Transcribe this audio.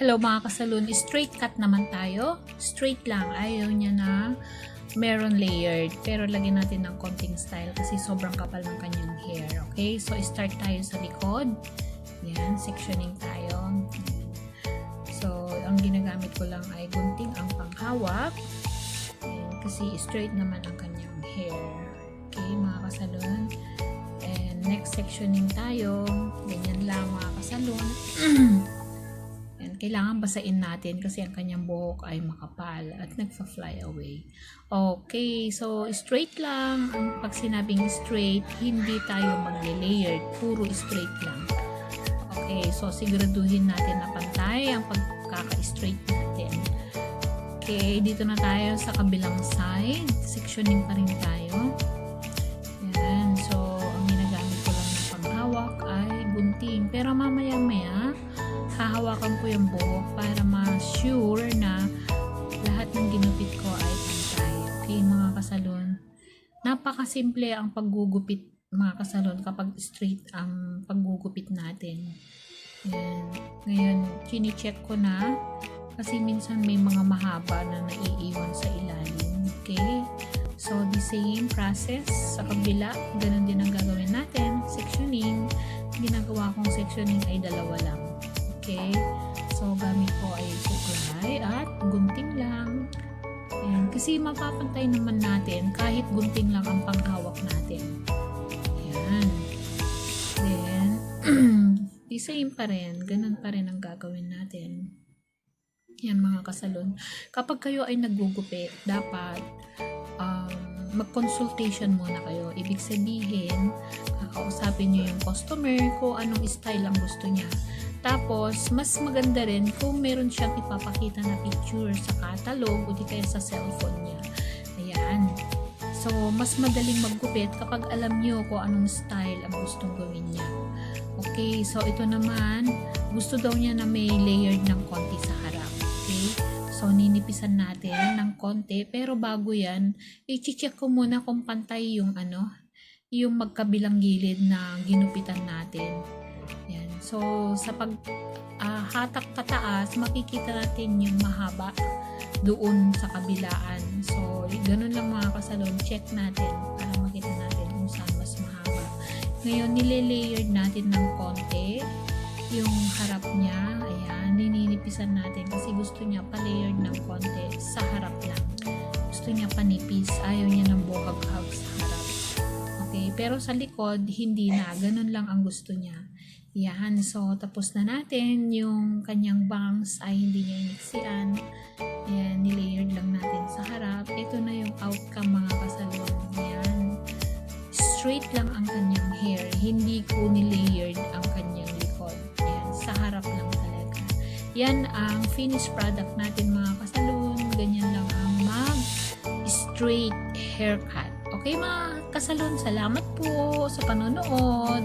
Hello mga kasalon, straight cut naman tayo. Straight lang, ayaw niya na meron layered. Pero lagyan natin ng konting style kasi sobrang kapal ng kanyang hair. Okay, so start tayo sa likod. Yan, sectioning tayo. So, ang ginagamit ko lang ay gunting ang panghawak. Yan, kasi straight naman ang kanyang hair. Okay, mga kasalon. And next sectioning tayo. Ganyan lang mga kasalon. Kailangan basain natin kasi ang kanyang buhok ay makapal at nagfa-fly away. Okay, so straight lang. Pag sinabing straight, hindi tayo magle-layered. Puro straight lang. Okay, so siguraduhin natin na pantay ang pagkaka-straight natin. Okay, dito na tayo sa kabilang side. Sectioning pa rin tayo. Yan, so ang ginagamit ko lang na panghawak ay gunting. Pero mamaya-maya, hahawakan ko yung buhok para ma-sure na lahat ng ginupit ko ay pantay. Okay, mga kasalon. Napakasimple ang paggugupit, mga kasalon, kapag straight ang paggugupit natin. Yan. Ngayon, chine-check ko na kasi minsan may mga mahaba na naiiwan sa ilalim. Okay? So, the same process sa kabila. Ganun din ang gagawin natin. Sectioning. Ginagawa kong sectioning ay dalawa lang. Okay, so gamit ko ay suklay at gunting lang. Ayan. Kasi mapapantay naman natin kahit gunting lang ang panghawak natin. Ayan. Then, the same pa rin. Ganun pa rin ang gagawin natin. Yan mga kasalon. Kapag kayo ay naggugupit, dapat mag-consultation muna kayo. Ibig sabihin, kakausapin nyo yung customer kung anong style ang gusto niya. Tapos, mas maganda rin kung meron siyang ipapakita na picture sa catalog o di kaya sa cellphone niya. Ayan. So, mas madaling maggupit kapag alam niyo kung anong style ang gustong gawin niya. Okay, so ito naman, gusto daw niya na may layered ng konti sa harap. Okay, so ninipisan natin ng konti. Pero bago yan, i-check ko muna kung pantay yung yung magkabilang gilid na ginupitan natin. Yan. So, sa hatak pataas, makikita natin yung mahaba doon sa kabilaan. So, ganun lang mga kasalon. Check natin para makita natin kung saan mas mahaba. Ngayon, nile-layered natin ng konti yung harap niya. Ayan, nininipisan natin kasi gusto niya pa-layered ng konti sa harap lang. Gusto niya panipis. Ayaw niya ng buhag-hag sa harap. Okay, pero sa likod, hindi na. Ganun lang ang gusto niya. Yan, so tapos na natin yung kanyang bangs ay hindi niya iniksian. Yan, nilayered lang natin sa harap. Ito na yung outcome mga kasalon. Yan, straight lang ang kanyang hair. Hindi ko nilayered ang kanyang likod. Yan, sa harap lang talaga. Yan ang finished product natin mga kasalon. Ganyan lang ang mag-straight haircut. Okay mga kasalon, salamat po sa panonood.